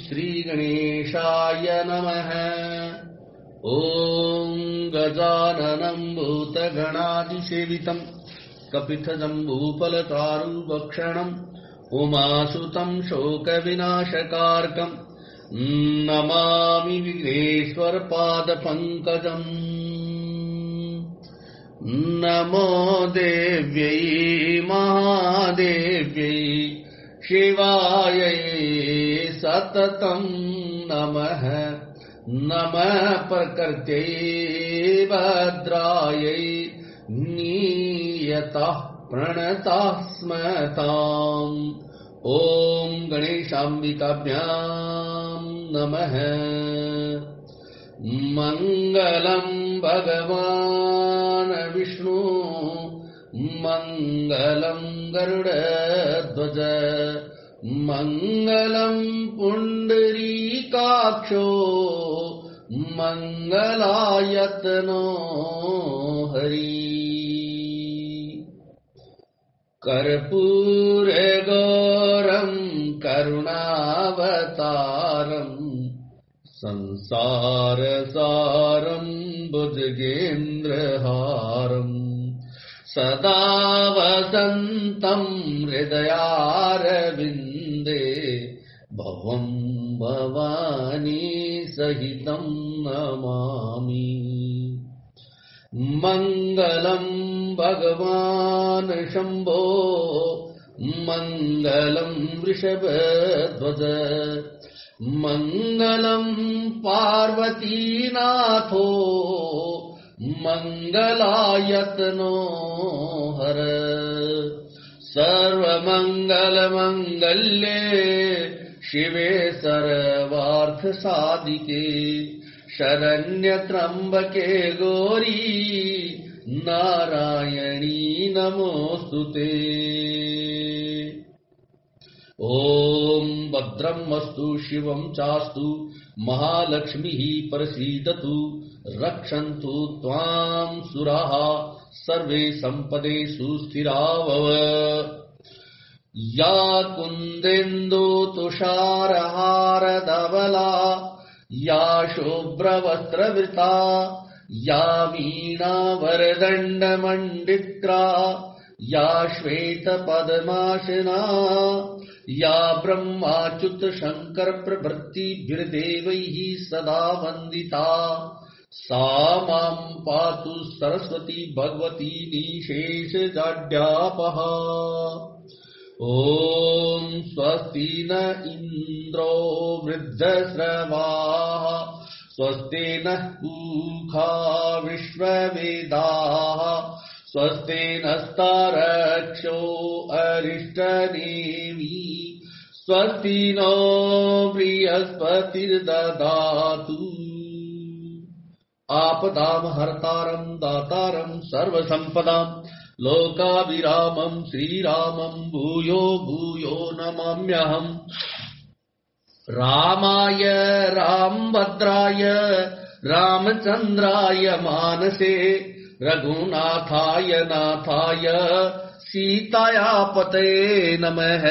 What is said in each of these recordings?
श्रीगणेशाय नमः। ॐ गजाननं भूतगणादिसेवितं कपितजम्बूफलचारुभक्षणं उमासुतं शोकविनाशकारकं नमामि विघ्नेश्वरपादपङ्कजम्। नमो देव्यै महादेव्यै शिवायै सततं नमः। नमः प्रकृत्यै भद्रायै नियतः प्रणतः स्मताम्। ॐ गणेशाम्बिकाभ्यां नमः। मङ्गलं भगवान् विष्णु मङ्गलं गरुडध्वज मङ्गलं पुण्डरीकाक्षो मङ्गलायतनो हरि। कर्पूरगौरं करुणावतारम् संसारसारं भुजगेन्द्रहारम् सदा वसन्तं हृदयारविन्दे भवं भवानी सहितं नमामि। मङ्गलं भगवान् शम्भो मङ्गलं वृषभध्वज मङ्गलं पार्वतीनाथो मङ्गलायतनो हर। सर्वमङ्गलमङ्गल्ये शिवे सर्वार्थसाधिके शरण्यत्र्यम्बके गौरी नारायणी नमोस्तुते। ॐ भद्रमस्तु शिवं चास्तु महालक्ष्मीः प्रसीदतु रक्षन्तु त्वां सुराः सर्वे सम्पदे सुस्थिरा भव। या कुन्देन्दु तुषारहारधवला या शुभ्रवस्त्रवृता या वीणावरदण्डमण्डित्रा या श्वेतपद्मासना या ब्रह्माच्युत शंकर प्रभृतिभिर्देवैः सदा वन्दिता सा मां पातु सरस्वती भगवती निशेषजाड्यापः। ॐ स्वस्ति न इन्द्रो वृद्धश्रवाः स्वस्ति नः पूषा विश्ववेदाः स्वस्ति नस्तारक्षो अरिष्टनेमि स्वस्ति नो बृहस्पतिर्दधातु। आपदां हर्तारं दातारं सर्वसम्पदां लोकाभिरामं श्रीरामं भूयो भूयो नमाम्यहम्। रामाय रामभद्राय रामचन्द्राय मानसे रघुनाथाय नाथाय सीताया पतये नमः।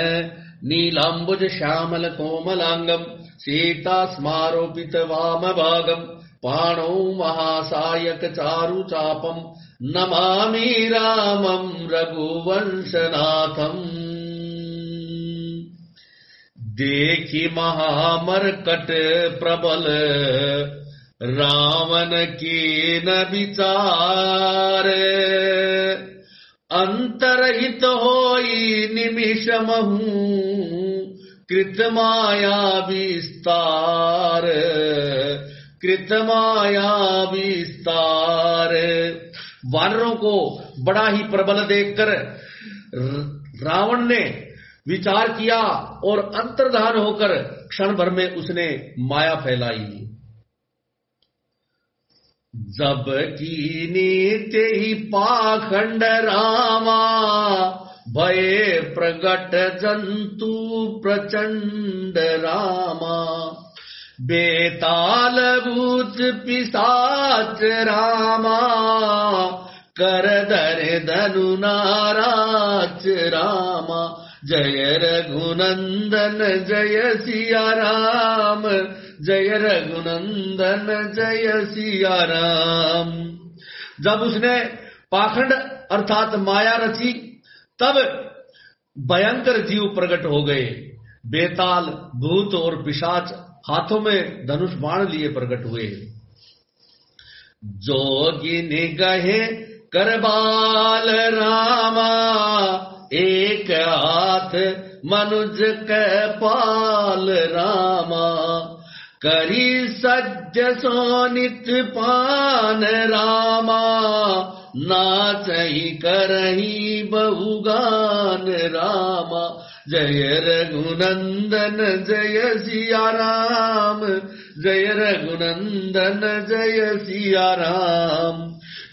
नीलाम्बुज श्यामल कोमलांगम सीता स्मारोपित वामभागम् पाणौ महासायक चारुचापम् नमामि रामं रघुवंशनाथम्। देखि महामर्कट प्रबल रावण के न विचार अंतरहित होई निमिषमहु कृतमाया विस्तार कृतमाया विस्तार। वानरों को बड़ा ही प्रबल देखकर रावण ने विचार किया और अंतर्धान होकर क्षण भर में उसने माया फैलाई। जब की नीते ही पाखंड रामा भये प्रगट जंतु प्रचंड रामा बेताल भूत पिशाच रामा कर धरे धनु नाराज रामा जय रघुनंदन जय सिया राम, जय रघुनंदन जय सिया राम। जब उसने पाखंड अर्थात माया रची, तब भयंकर जीव प्रकट हो गए। बेताल, भूत और पिशाच हाथों में धनुष बाण लिए प्रकट हुए। जोगिनी गहे करबाल रामा, एक हाथ मनुज के पाल रामा। करी सज्ज सोनित पान रामा, नाचई करही बहुगान रामा। जय रघुनंदन जय सिया राम, जय रघुनंदन जय सिया राम।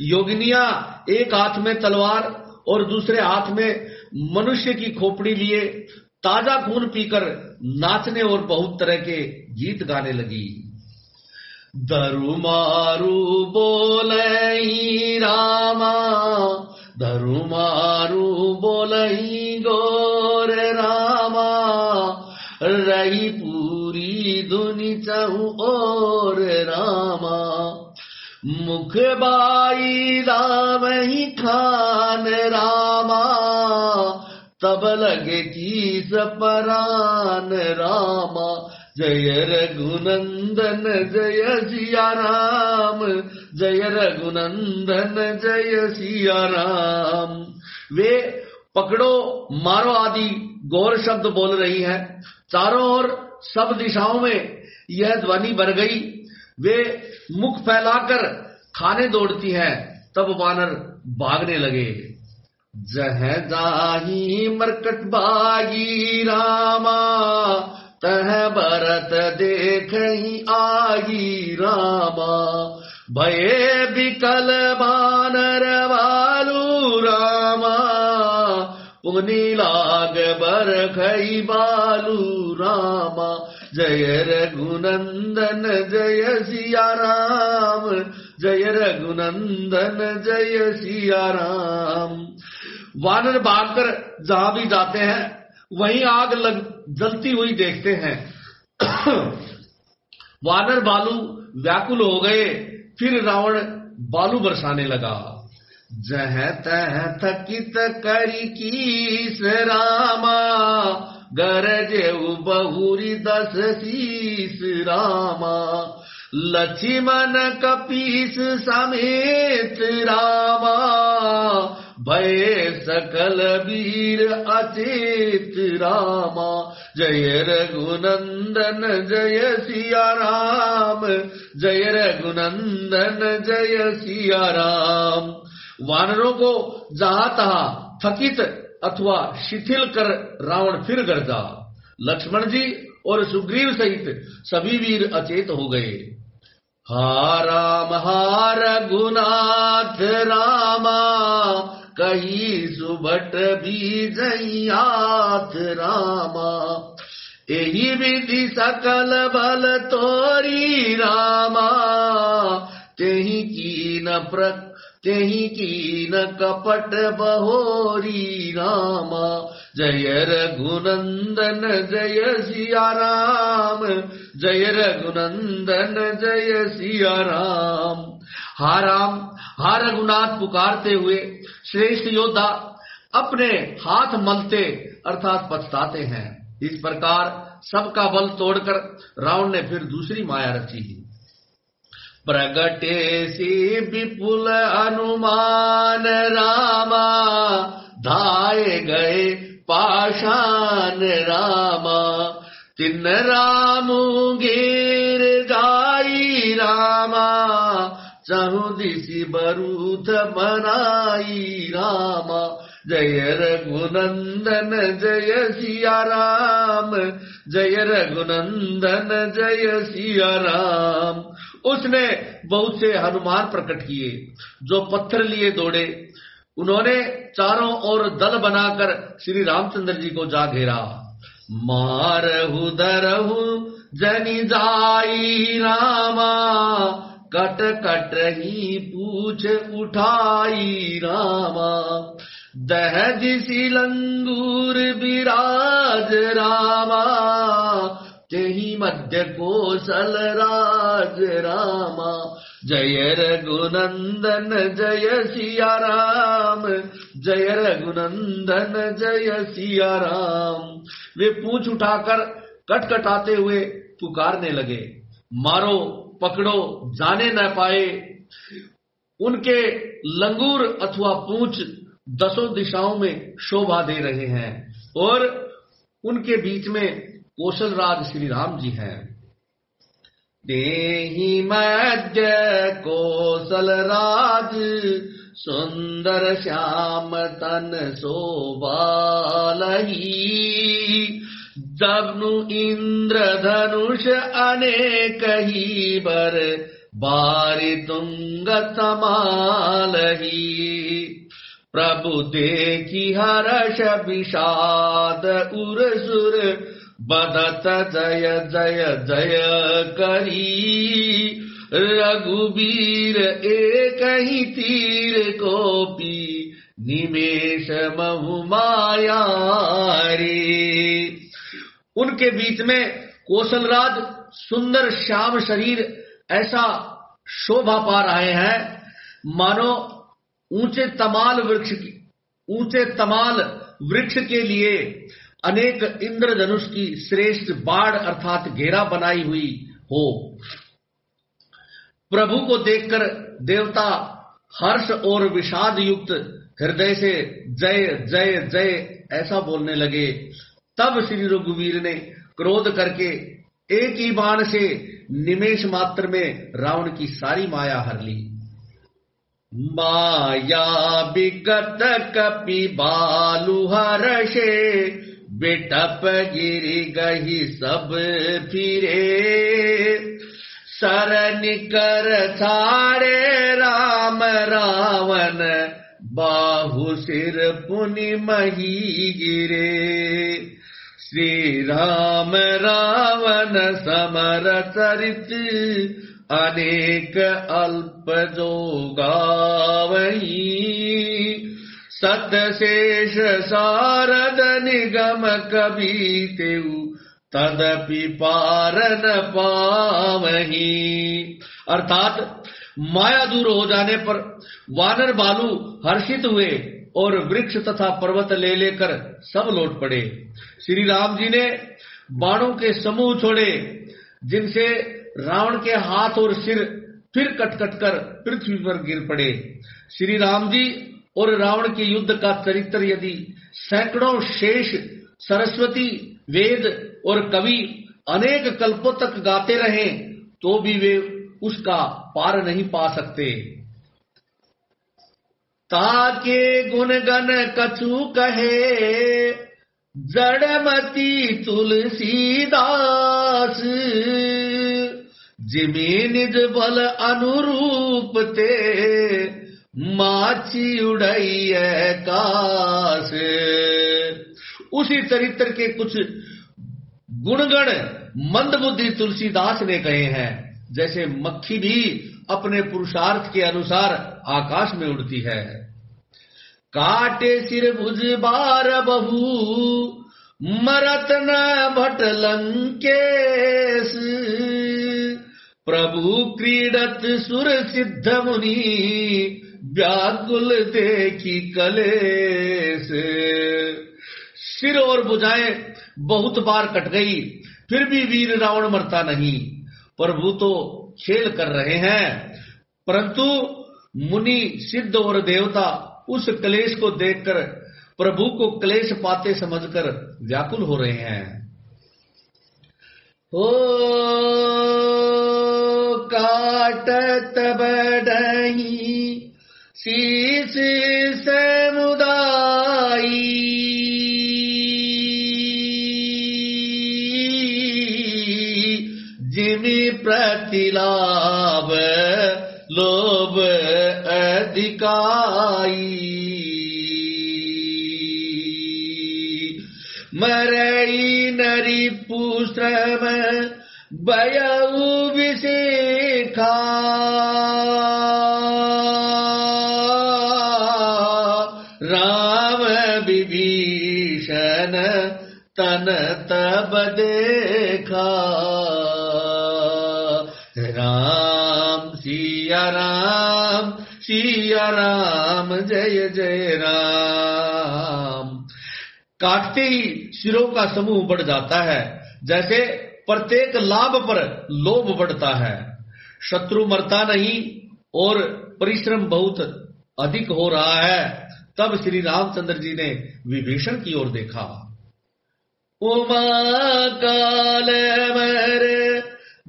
योगिनिया एक हाथ में तलवार और दूसरे हाथ में मनुष्य की खोपड़ी लिए ताजा खून पीकर नाचने और बहुत तरह के गीत गाने लगी। धरुमारु बोलई रामा, धरुमारु बोलई गोर रामा। रही पूरी दुनि चहु और रामा। मुख बाई दावही खान रामा, तब लगे की सपरान रामा। जय रघुनंदन जय सिया राम, जय रघुनंदन जय सिया राम। वे पकड़ो मारो आदि गौर शब्द बोल रही है। चारों ओर सब दिशाओं में यह ध्वनि भर गई। वे मुख फैलाकर खाने दौड़ती हैं। तब वानर भागने लगे। जह जाही मरकट बागी रामा, तह भरत देखहि आगी रामा। भये बिकल बानर वालू रामा, पुनि लाग बरखई बालू रामा। जय रघुनंदन जय सिया राम, जय रघुनंदन जय सिया राम। वानर भागकर जहां भी जाते हैं वहीं आग जलती हुई देखते हैं। वानर बालू व्याकुल हो गए। फिर रावण बालू बरसाने लगा। जह तह थकित करी कीस रामा, गरजेउ बहुरी 10 शीस रामा। लक्ष्मण कपीस समेत रामा, भय सकल वीर अचेत रामा। जय रघुनंदन जय सिया राम, जय रघुनंदन जय सिया राम। वानरों को जहां तहां थकित अथवा शिथिल कर रावण फिर गरजा। लक्ष्मण जी और सुग्रीव सहित सभी वीर अचेत हो गए। हा राम हा रघुनाथ रामा, कही सुबट भी जइयाथ रामा। एही विधि सकल बल तोरी रामा, तेहि कीन कपट बहोरी रामा। जय रघुनंदन जय सिया राम, जय रघुनंदन जय सिया राम। हा राम हा रघुनाथ पुकारते हुए श्रेष्ठ योद्धा अपने हाथ मलते अर्थात पछताते हैं। इस प्रकार सबका बल तोड़कर रावण ने फिर दूसरी माया रची। प्रगटे सी विपुल अनुमान रामा, धाये गए पाषाण रामा। तिन रामू गिर जाई रामा, चहु दिशि बरूथ बनाई रामा। जय रघुनंदन जय सिया राम, जय रघुनंदन जय सिया राम। उसने बहुत से हनुमान प्रकट किए जो पत्थर लिए दौड़े। उन्होंने चारों ओर दल बनाकर श्री रामचंद्र जी को जा घेरा। मारहु दरहु जनि जाई रामा, कट कट ही पूछ उठाई रामा, दहज सी लंगूर विराज रामा, तेहि मध्य कोसल राज रामा, जय रघुनंदन जय सिया राम, जय रघुनंदन जय सिया राम। वे पूंछ उठाकर कटकटाते हुए पुकारने लगे, मारो पकड़ो जाने न पाए। उनके लंगूर अथवा पूंछ दसों दिशाओं में शोभा दे रहे हैं और उनके बीच में कौशल राज श्री राम जी हैं। देहि मध्य कौशल राज, सुंदर श्याम तन शोभालही, जगनु इंद्र धनुष अनेक ही बर, बारि तुंग समालही। प्रभु देखी हर्ष विषाद उरसुर, बदत जय जय जय करी। रघुबीर एक ही तीर कोपी, निमेष महु माया रे। उनके बीच में कौशलराज सुंदर श्याम शरीर ऐसा शोभा पा रहे हैं मानो ऊंचे तमाल वृक्ष के लिए अनेक इंद्रधनुष की श्रेष्ठ बाढ़ अर्थात घेरा बनाई हुई हो। प्रभु को देखकर देवता हर्ष और विषाद युक्त हृदय से जय जय जय ऐसा बोलने लगे। तब श्री रघुवीर ने क्रोध करके एक ही बाण से निमेष मात्र में रावण की सारी माया हर ली। माया विगत कपि बालु हर्षे, बिटप गिरि गही सब फिरे। सरन कर छाड़े राम रावण, बाहु सिर पुनि मही गिरे। श्री राम रावण समर चरित, अनेक अल्प जो गावही। सत शेष सारद निगम कबि तेउ, तदपि पार न पावही। अर्थात माया दूर हो जाने पर वानर बालू हर्षित हुए और वृक्ष तथा पर्वत ले लेकर सब लौट पड़े। श्री राम जी ने बाणों के समूह छोड़े जिनसे रावण के हाथ और सिर फिर कट कर पृथ्वी पर गिर पड़े। श्री राम जी और रावण के युद्ध का चरित्र यदि सैकड़ों शेष सरस्वती वेद और कवि अनेक कल्पों तक गाते रहें तो भी वे उसका पार नहीं पा सकते। ताके गुणगन कछु कहे, जड़मती तुलसीदास। जिमी निज बल अनुरूप ते, माची उड़ई कास। उसी चरित्र के कुछ गुणगण मंदबुद्धि तुलसीदास ने कहे हैं। जैसे मक्खी भी अपने पुरुषार्थ के अनुसार आकाश में उड़ती है। काटे सिर भुज बार बहु, मरत न भट लंकेश। प्रभु क्रीडत सुर सिद्ध मुनि, व्याकुल देखी कलेश। सिर और भुजाएं बहुत बार कट गई, फिर भी वीर रावण मरता नहीं। प्रभु तो खेल कर रहे हैं, परंतु मुनि सिद्ध और देवता उस क्लेश को देखकर प्रभु को क्लेश पाते समझकर व्याकुल हो रहे हैं। ओ काटत बढ़ई शीस समुदाई, जिमि प्रतिलाभ लोभ अधिकाई। मरई नरी पुश्रम बयऊ विसेखा राम विभीषण तन तब देखा। राम सिया राम सिया राम जय जय राम। काटते ही सिरों का समूह बढ़ जाता है, जैसे प्रत्येक लाभ पर लोभ बढ़ता है। शत्रु मरता नहीं और परिश्रम बहुत अधिक हो रहा है। तब श्री रामचंद्र जी ने विभीषण की ओर देखा। उमा काल मर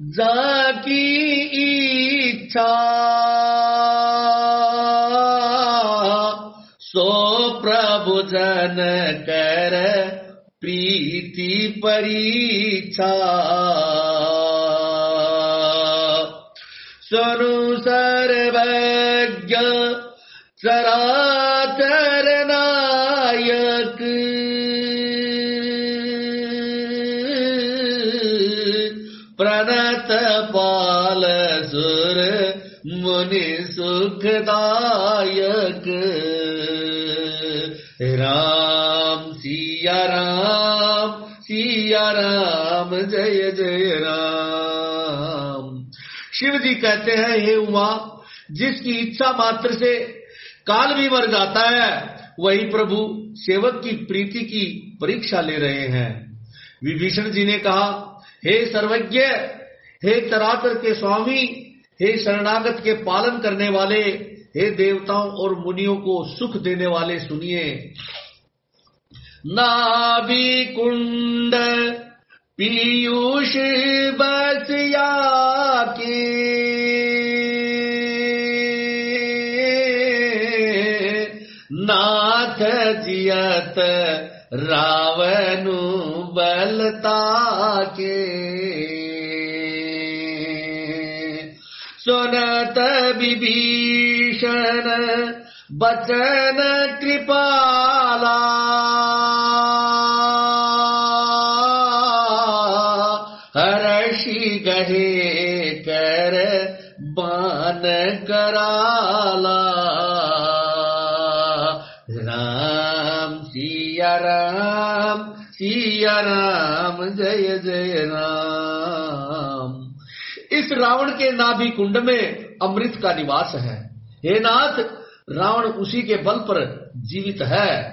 जाकी इच्छा सो प्रभु जन कर प्रीति परीक्षा। सुनु सर्वज्ञ चराचर नायक प्रणत पाल सुर मुनि सुखदायक। राम सिया राम जय जय राम। शिव जी कहते हैं, हे उमा, जिसकी इच्छा मात्र से काल भी मर जाता है, वही प्रभु सेवक की प्रीति की परीक्षा ले रहे हैं। विभीषण जी ने कहा, हे सर्वज्ञ, हे चराचर के स्वामी, हे शरणागत के पालन करने वाले, हे देवताओं और मुनियों को सुख देने वाले, सुनिए। नाभि कुंड पीयूष बसिया के नाथ जियत रावनु बलता के। सुनत विभीषण बचन कृपाला हर्षि गहे कर बान कराला। राम सिया राम जय जय राम। इस रावण के नाभि कुंड में अमृत का निवास है। हे नाथ, रावण उसी के बल पर जीवित है।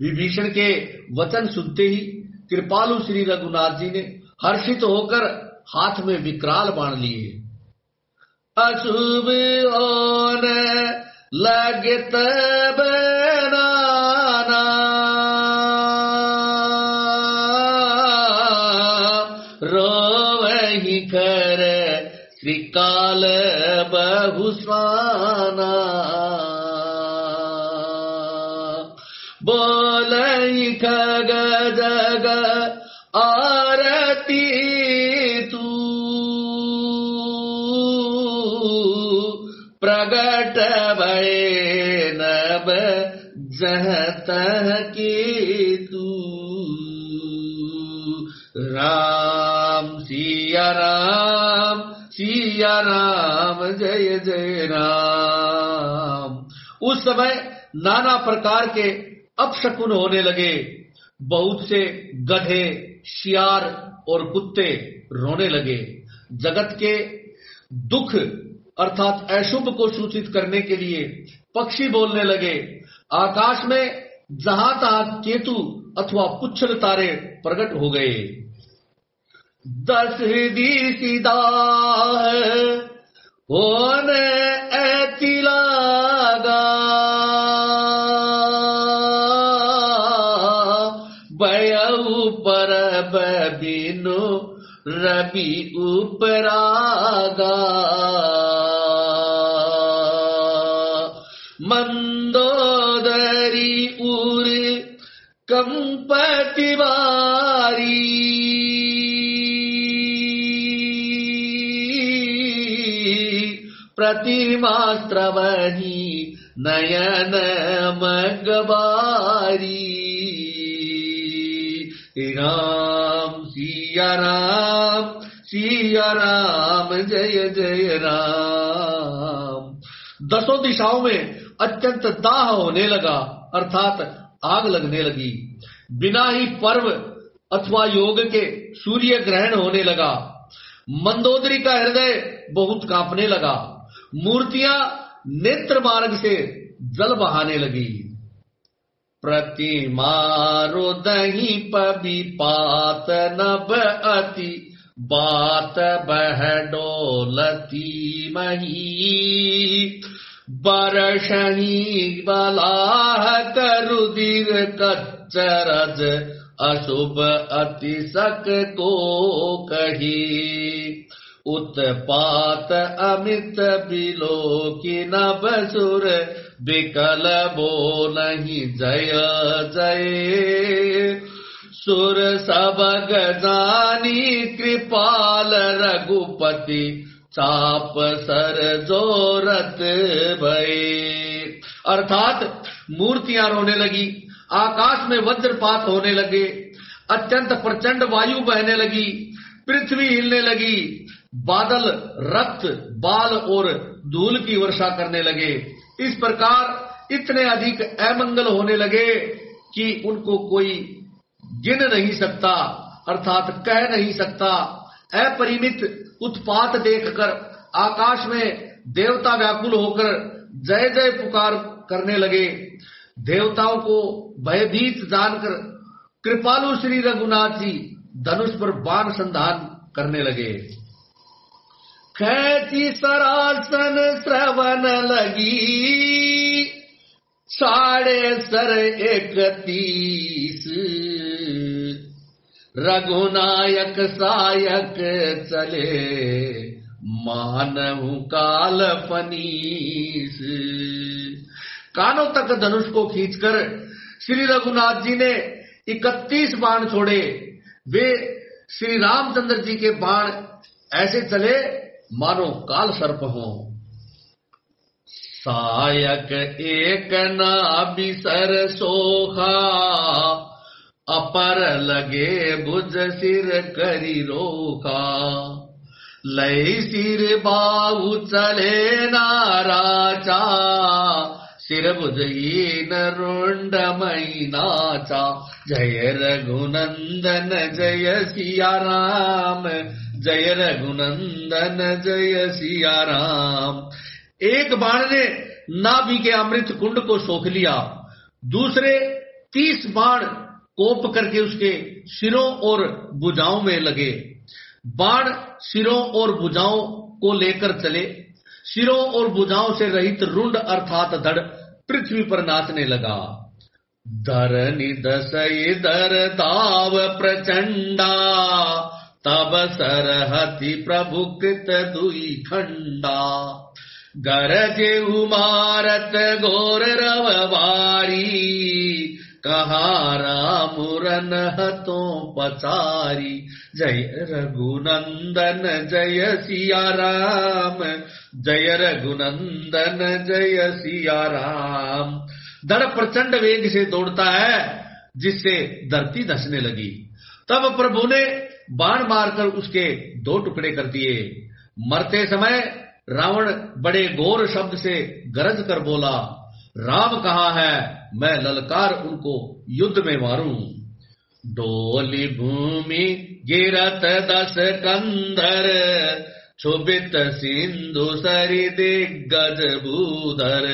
विभीषण के वचन सुनते ही कृपालु श्री रघुनाथ जी ने हर्षित होकर हाथ में विकराल बाण लिए। अशुभ ओन लगे तब नाना रोवहि कर श्रीकाल बहुस्वाना। बोलहि खग जग आरती तू प्रगट भये नभ जहतह की तू। राम सिया राम जय जय राम। उस समय नाना प्रकार के अपशकुन होने लगे। बहुत से गधे, शियार और कुत्ते रोने लगे। जगत के दुख अर्थात अशुभ को सूचित करने के लिए पक्षी बोलने लगे। आकाश में जहां तहां केतु अथवा पुच्छल तारे प्रकट हो गए। 10 दिसिदा होन ऐति लागा बयऊ परब बिनु रवि उपरागा। मंदोदरी उर कंपति बारी प्रतिमास्त्रवही नयन मगबारी। राम सिया राम जय जय राम। दसों दिशाओं में अत्यंत दाह होने लगा, अर्थात आग लगने लगी। बिना ही पर्व अथवा योग के सूर्य ग्रहण होने लगा। मंदोदरी का हृदय बहुत कांपने लगा। मूर्तियां नेत्र मार्ग से जल बहाने लगी। प्रतिमा रोदही पबी पात नभ अति बात बह डोलती मही। बरषही बलाह करुदिर कच्चरज अशुभ अति सक को कही। उत्पात अमित बिलो की नभ सुर बिकल बो नहीं जय जय। सुर सब गजानी कृपाल रघुपति चाप सर जोरत भये। अर्थात मूर्तियां रोने लगी, आकाश में वज्रपात होने लगे, अत्यंत प्रचंड वायु बहने लगी, पृथ्वी हिलने लगी, बादल रक्त बाल और धूल की वर्षा करने लगे। इस प्रकार इतने अधिक अमंगल होने लगे कि उनको कोई गिन नहीं सकता, अर्थात कह नहीं सकता। अपरिमित उत्पात देखकर आकाश में देवता व्याकुल होकर जय जय पुकार करने लगे। देवताओं को भयभीत जानकर कृपालु श्री रघुनाथ जी धनुष पर बाण संधान करने लगे। खैती सरासन श्रवण लगी, 31.5 रघुनायक सायक चले, मानव काल फनीस। कानों तक धनुष को खींचकर श्री रघुनाथ जी ने 31 बाण छोड़े। वे श्री रामचंद्र जी के बाण ऐसे चले मानो काल सर्प हो। सायक एक नाभिसर सोखा, अपर लगे भुज सिर करी रोका। लय सिर बाहु चले नाराचा, सिर भुजहीन रुंड मई नाचा। जय रघुनंदन जय सिया राम, जय रघुनंदन जय सिया राम। एक बाण ने नाभि के अमृत कुंड को सोख लिया, दूसरे 30 बाण कोप करके उसके सिरों और भुजाओं में लगे। बाण सिरों और भुजाओं को लेकर चले। सिरों और भुजाओं से रहित रुंड अर्थात धड़ पृथ्वी पर नाचने लगा। धरनी दसई दर दाव प्रचंडा, तब सरहति प्रभु कृत दुई खंडा। गरजे उमारत घोर रवबारी, कहारा मुरन हतों पचारी। जय रघुनंदन जय सिया राम, जय रघुनंदन जय सिया राम। धड़ प्रचंड वेग से दौड़ता है, जिससे धरती धंसने लगी। तब प्रभु ने बाण मारकर उसके 2 टुकड़े कर दिए। मरते समय रावण बड़े घोर शब्द से गरज कर बोला, राम कहाँ है, मैं ललकार उनको युद्ध में मारूं। डोली भूमि गिरत 10 कंधर, क्षुभित सिंधु सरि दिग्गज भूधर।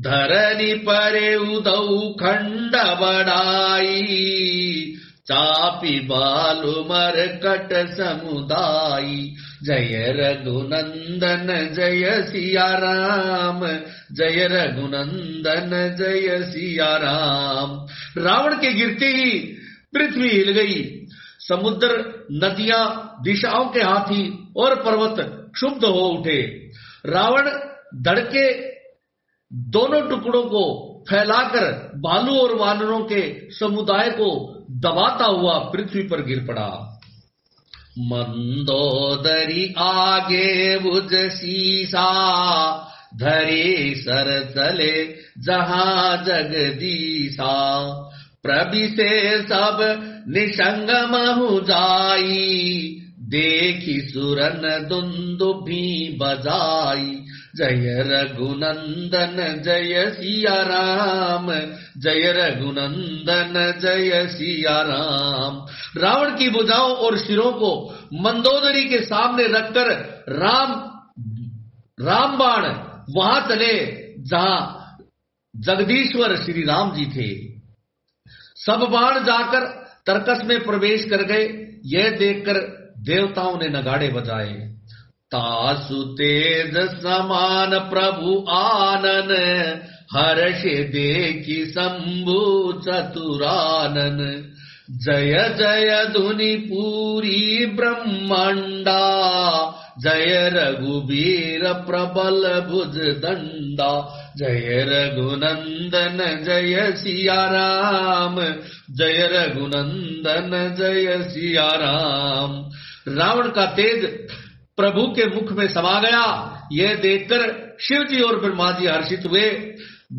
धरनी परे उदौ खंड बढ़ाई, चापी बालु मरकट समुदाई। जय रघुनंदन जय सिया राम, जय रघुनंदन जय सिया राम। रावण के गिरते ही पृथ्वी हिल गई। समुद्र, नदियां, दिशाओं के हाथी और पर्वत क्षुब्ध हो उठे। रावण धड़के दोनों टुकड़ों को फैलाकर भालू और वानरों के समुदाय को दबाता हुआ पृथ्वी पर गिर पड़ा। मंदोदरी आगे भुज सीसा, धरे सर चले जहां जगदीसा। प्रभि से सब निसंग महु जाई, देखी सुरन दुंदुभी बजाई, जय रघुनंदन जय सिया राम, जय रघुनंदन जय सिया राम। रावण की भुजाओं और सिरों को मंदोदरी के सामने रखकर राम बाण वहां चले जहां जगदीश्वर श्री राम जी थे। सब बाण जाकर तरकस में प्रवेश कर गए। यह देखकर देवताओं ने नगाड़े बजाए। तासु तेज समान प्रभु आनन, हर्ष देखी शंभु चतुरानन। जय जय धुनि पूरी ब्रह्मांडा, जय रघुबीर प्रबल भुज दंडा। जय रघुनंदन जय सिया राम, जय रघुनंदन जय सिया राम। रावण का तेज प्रभु के मुख में समा गया। यह देखकर शिव जी और ब्रह्मा जी हर्षित हुए।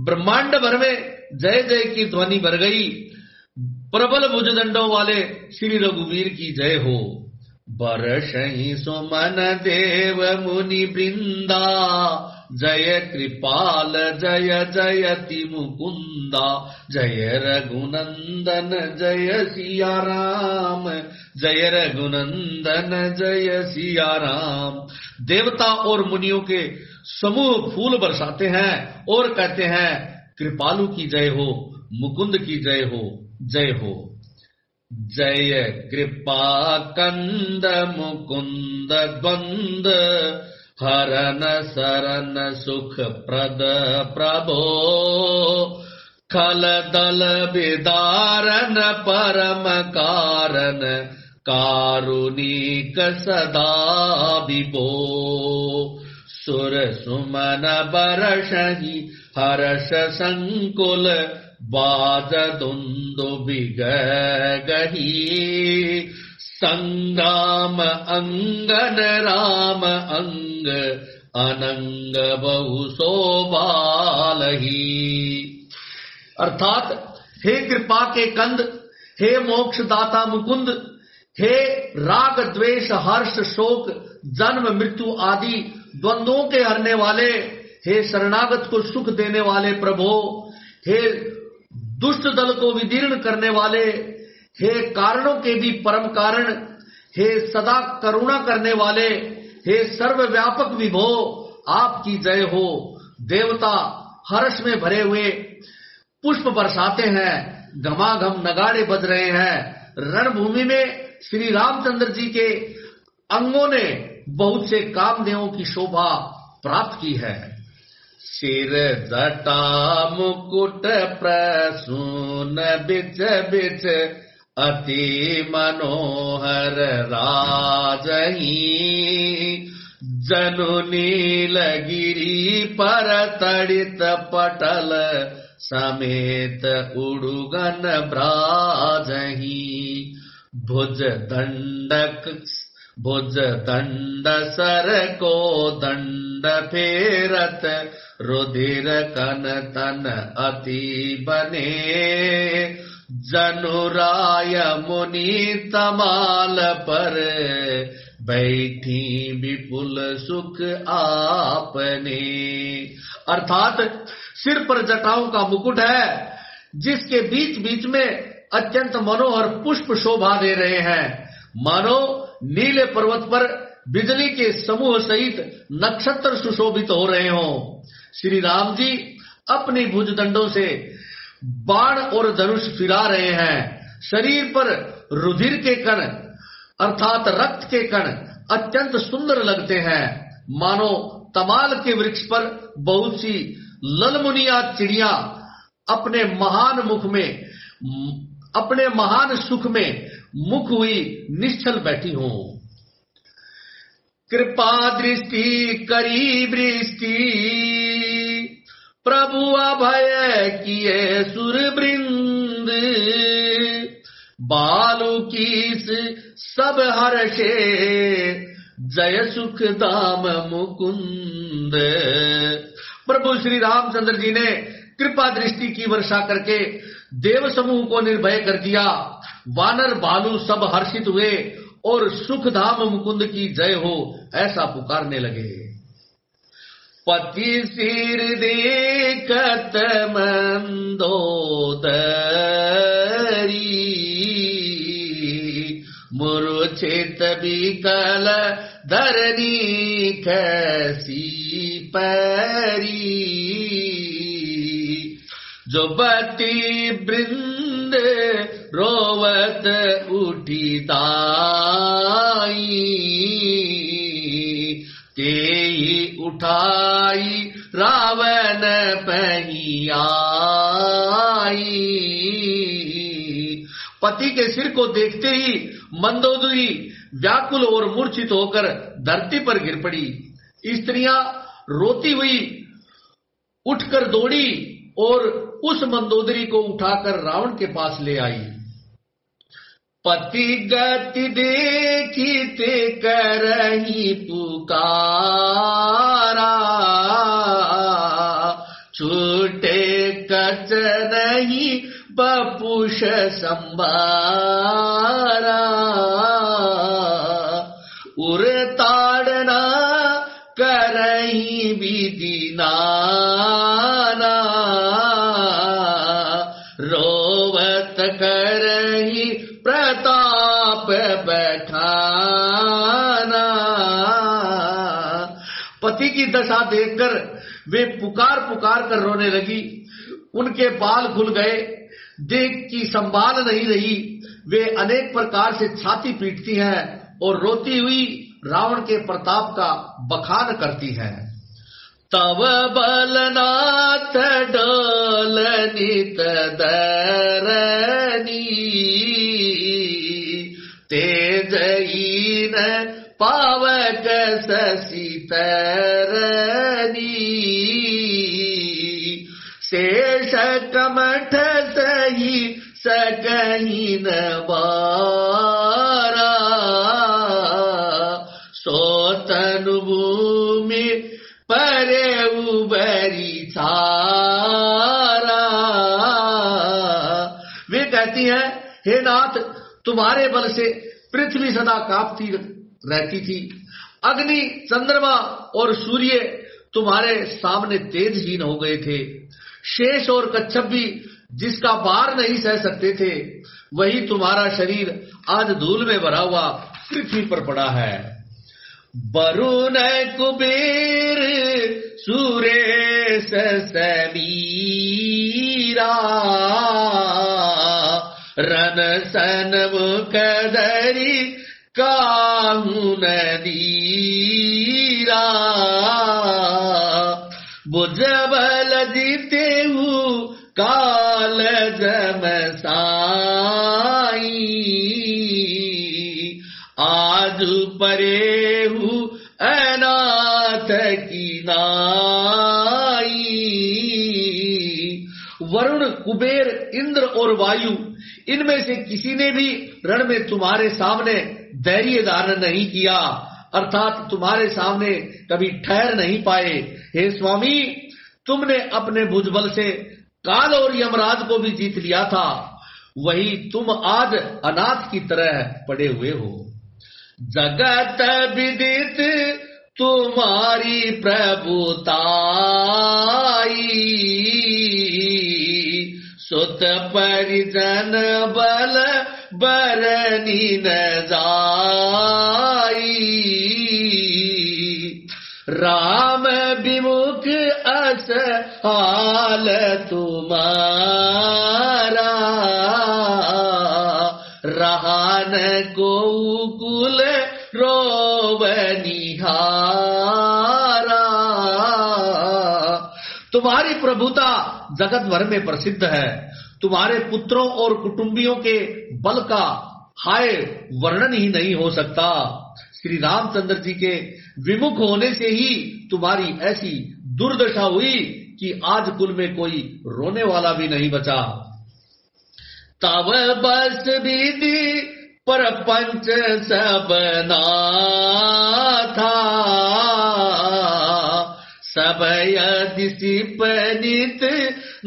ब्रह्मांड भर में जय जय की ध्वनि भर गई। प्रबल भुजदंडों वाले श्री रघुवीर की जय हो। बरसहि सुमन देव मुनि वृंदा, जय कृपाल जय जयति मुकुंदा। जय रघुनंदन जय सिया राम, जय रघुनंदन जय सिया राम। देवता और मुनियों के समूह फूल बरसाते हैं और कहते हैं, कृपालु की जय हो, मुकुंद की जय हो, जय हो। जय कृपा कंद मुकुंद द्वंद, हरन सरन सुख प्रद प्रभो। खल दल विदारन परम कारण, कारुणिक सदा विभो। सुर सुमन बरसहि हर्ष संकुल, बाज दुंदुभि गही। संग्राम अंगन राम अंग, अनंग बहु शोभालही। अर्थात हे कृपा के कंद, हे मोक्ष दाता मुकुंद, हे राग द्वेष हर्ष शोक जन्म मृत्यु आदि द्वंद्वों के हरने वाले, हे शरणागत को सुख देने वाले प्रभो, हे दुष्ट दल को विदीर्ण करने वाले, हे कारणों के भी परम कारण, हे सदा करुणा करने वाले, हे सर्वव्यापक विभो, आपकी जय हो। देवता हर्ष में भरे हुए पुष्प बरसाते हैं, घमाघम नगाड़े बज रहे हैं। रणभूमि में श्री रामचंद्र जी के अंगों ने बहुत से कामदेवों की शोभा प्राप्त की है। सिर जटा मुकुट प्रसून बिच बिच, अति मनोहर राजही। जनु नीलगिरी पर तड़ित पटल, समेत उड़ुगन ब्राजही। भुज दंड सर को दंड फेरत, रुधिर कन तन अति बने। जनुराय मुनि तमाल पर, बैठी विपुल सुख आपने। अर्थात सिर पर जटाओं का मुकुट है, जिसके बीच बीच में अत्यंत मनोहर पुष्प शोभा दे रहे हैं, मानो नीले पर्वत पर बिजली के समूह सहित नक्षत्र सुशोभित हो रहे हों। श्री राम जी अपनी भुजदंडों से बाण और धनुष फिरा रहे हैं। शरीर पर रुधिर के कण अर्थात रक्त के कण अत्यंत सुंदर लगते हैं, मानो तमाल के वृक्ष पर बहुत सी ललमुनिया चिड़िया अपने महान सुख में मुख हुई निश्चल बैठी हो। कृपा दृष्टि करी वृष्टि, प्रभु अभय किए सुर वृंद। बालू कीस सब हर्षे, जय सुख धाम मुकुंद। प्रभु श्री रामचंद्र जी ने कृपा दृष्टि की वर्षा करके देव समूह को निर्भय कर दिया। वानर भालू सब हर्षित हुए और सुख धाम मुकुंद की जय हो ऐसा पुकारने लगे। पति सिर देखत मंदोदरी मूर्छित बिकल धरनी कैसी परी जो बती वृंद रोवत उठी दाई तेई उठाई रावण पहियाई। पति के सिर को देखते ही मंदोदरी व्याकुल और मूर्छित होकर धरती पर गिर पड़ी। स्त्रियां रोती हुई उठकर दौड़ी और उस मंदोदरी को उठाकर रावण के पास ले आई। पति गति देखिते करही पुकारा छूटे कच नहीं बपुष संभारा उरताड़ना करही विधि नाना रोवत करही प्रताप बखाना। पति की दशा देखकर वे पुकार पुकार कर रोने लगी। उनके बाल खुल गए, देख की संभाल नहीं रही। वे अनेक प्रकार से छाती पीटती हैं और रोती हुई रावण के प्रताप का बखान करती हैं। तव बलनाथ डोल नित दरनी तेजहीन पावक शशि तरनी शेष कमठ सही सकही न बारा सोतनु भूमि परे उबरी छारा। वे कहती हैं, हे नाथ, तुम्हारे बल से पृथ्वी सदा कांपती रहती थी। अग्नि, चंद्रमा और सूर्य तुम्हारे सामने तेजहीन हो गए थे। शेष और कच्छप भी जिसका भार नहीं सह सकते थे, वही तुम्हारा शरीर आज धूल में भरा हुआ पृथ्वी पर पड़ा है। वरुण कुबेर सुरेश समीरा रन सन मुकदरी काहू नदीरा बुझबल जीते काल जमसाई आज परे अनाथ की नाई। वरुण, कुबेर, इंद्र और वायु, इनमें से किसी ने भी रण में तुम्हारे सामने धैर्य धारण नहीं किया, अर्थात तुम्हारे सामने कभी ठहर नहीं पाए। हे स्वामी, तुमने अपने भुजबल से काल और यमराज को भी जीत लिया था, वही तुम आज अनाथ की तरह पड़े हुए हो। जगत विदित तुम्हारी प्रभुताई सुत परिजन बल बरनी न जाई राम विमुख अस हाल तुम्हारा रहान को कुल रोबनिहारा। तुम्हारी प्रभुता जगत भर में प्रसिद्ध है। तुम्हारे पुत्रों और कुटुंबियों के बल का हाय वर्णन ही नहीं हो सकता। श्री रामचंद्र जी के विमुख होने से ही तुम्हारी ऐसी दुर्दशा हुई कि आज कुल में कोई रोने वाला भी नहीं बचा। तब बस विधि परपंच सब नाथा सब यदि सिपनित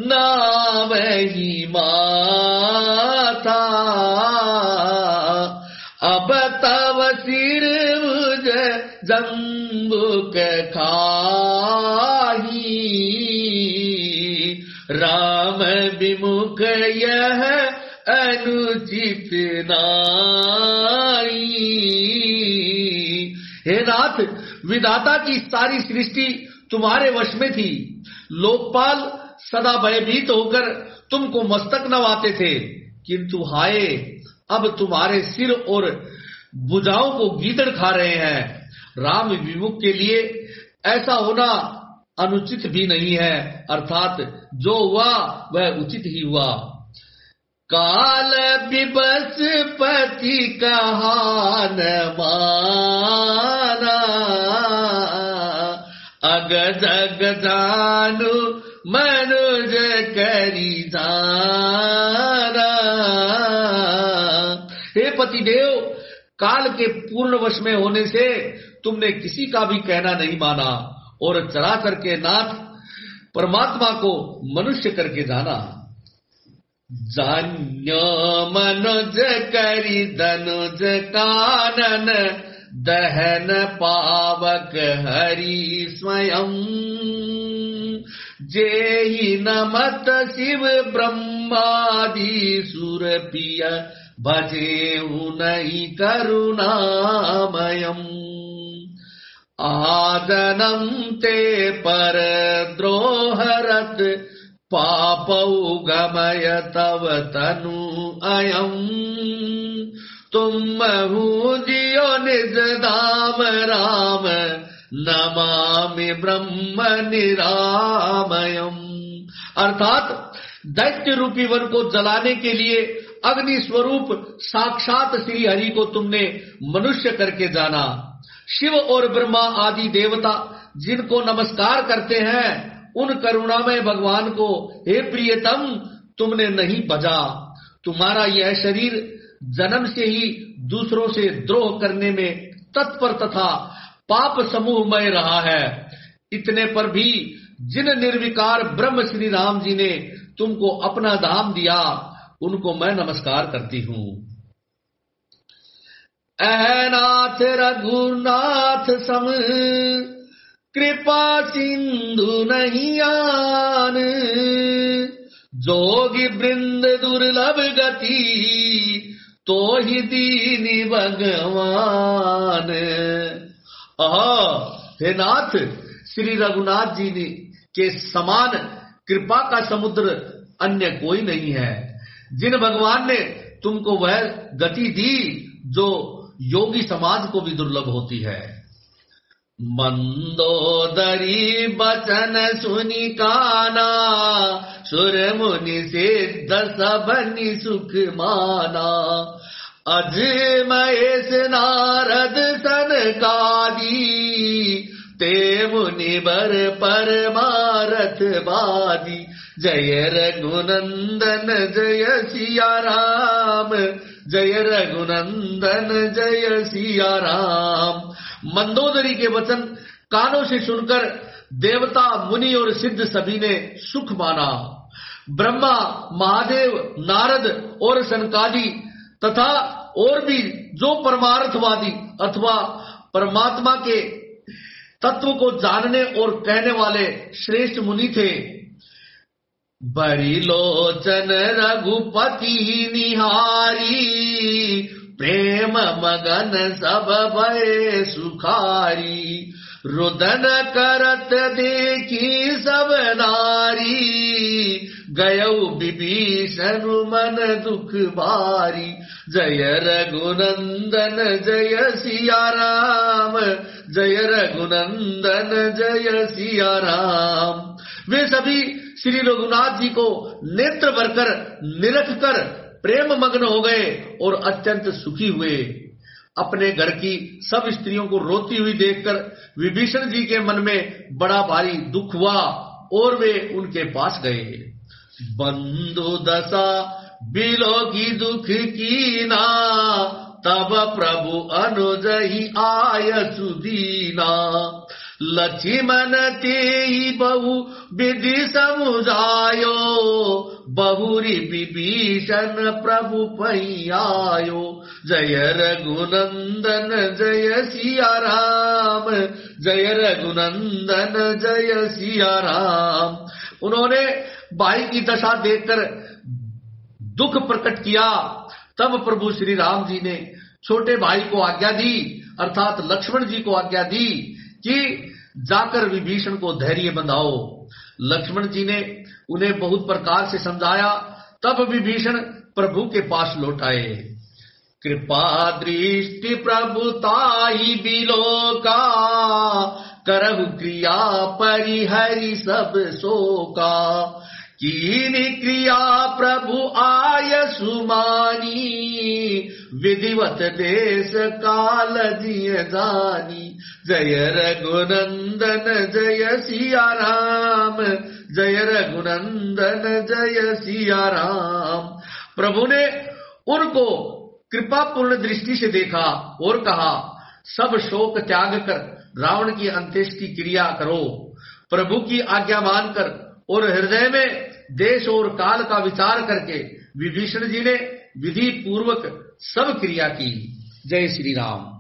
नावही माथा अब तब जम्बुक खाही, राम विमुख यह अनुचित नाई। हे नाथ, विधाता की सारी सृष्टि तुम्हारे वश में थी। लोकपाल सदा भयभीत होकर तुमको मस्तक नवाते थे, किंतु हाय, अब तुम्हारे सिर और भुजाओं को गीदड़ खा रहे हैं। राम विमुख के लिए ऐसा होना अनुचित भी नहीं है, अर्थात जो हुआ वह उचित ही हुआ। काल विबस पति कहा न माना, अग जग जानु मनुज करी जाना। हे पतिदेव, काल के पूर्ण वश में होने से तुमने किसी का भी कहना नहीं माना और चराचर के नाथ परमात्मा को मनुष्य करके जाना। जान्यो मनुज करी धनुज कानन, दहन पावक हरि स्वयं। जेहि नमत शिव ब्रह्मादि सुर पिय, भजे उनहि करुणामयम्। आदनं ते पर द्रोहरत, पापौ गमय तव तनु अयम्। तुम जियो निज धाम राम, नमामि ब्रह्म निरामयम्। अर्थात दैत्य रूपी वन को जलाने के लिए अग्नि स्वरूप साक्षात श्री हरि को तुमने मनुष्य करके जाना। शिव और ब्रह्मा आदि देवता जिनको नमस्कार करते हैं, उन करुणामय भगवान को हे प्रियतम तुमने नहीं भजा। तुम्हारा यह शरीर जन्म से ही दूसरों से द्रोह करने में तत्पर तथा पाप समूहमय रहा है। इतने पर भी जिन निर्विकार ब्रह्म श्री राम जी ने तुमको अपना धाम दिया, उनको मैं नमस्कार करती हूँ। अहनाथ रघुनाथ सम, कृपा सिंधु नहीं आन। जोगी वृंद दुर्लभ गति, तो ही दीनी भगवान। हे नाथ, श्री रघुनाथ जी ने के समान कृपा का समुद्र अन्य कोई नहीं है। जिन भगवान ने तुमको वह गति दी जो योगी समाज को भी दुर्लभ होती है। मंदोदरी बचन सुनि काना, सुर मुनि सिद्ध सबनि सुख माना। अज महेश नारद सनकादि, ते मुनि बर परमारथ बादी। जय रघुनंदन जय सिया राम, जय रघुनंदन जय सिया राम। मंदोदरी के वचन कानों से सुनकर देवता मुनि और सिद्ध सभी ने सुख माना। ब्रह्मा, महादेव, नारद और सनकादि तथा और भी जो परमार्थवादी अथवा परमात्मा के तत्व को जानने और कहने वाले श्रेष्ठ मुनि थे। बरी लोचन रघुपति निहारी, प्रेम मगन सब भय सुखारी। रुदन करत देखी सब नारी, गयौ विभीषण मन दुख भारी। जय रघुनंदन जय सिया राम, जय रघुनंदन जय सिया राम। वे सभी श्री रघुनाथ जी को नेत्र भरकर निरख कर प्रेम मग्न हो गए और अत्यंत सुखी हुए। अपने घर की सब स्त्रियों को रोती हुई देखकर विभीषण जी के मन में बड़ा भारी दुख हुआ और वे उनके पास गए। बंधु दशा बिलोगी दुख कीना, तब प्रभु अनुज ही आय सुदीना। लक्ष्मण तेहि बहु विधि समुझायो, बहुरी विभीषण प्रभु पैयायो। जय रघुनंदन जय सिया राम, जय रघुनंदन जय सिया राम। उन्होंने भाई की दशा देखकर दुख प्रकट किया। तब प्रभु श्री राम जी ने छोटे भाई को आज्ञा दी, अर्थात लक्ष्मण जी को आज्ञा दी कि जाकर विभीषण को धैर्य बंधाओ। लक्ष्मण जी ने उन्हें बहुत प्रकार से समझाया। तब विभीषण प्रभु के पास लौट आए। कृपा दृष्टि प्रभु ताहि बिलोका, करहु क्रिया परिहरि सब शोका। कीनि क्रिया प्रभु आय सुमानी, विधिवत देश काल जिय जानी। जय रघुनंदन जय सिया राम, जय रघुनंदन जय सिया राम। प्रभु ने उनको कृपा पूर्ण दृष्टि से देखा और कहा, सब शोक त्याग कर रावण की अंत्येष्टि क्रिया करो। प्रभु की आज्ञा मानकर और हृदय में देश और काल का विचार करके विभीषण जी ने विधि पूर्वक सब क्रिया की। जय श्री राम।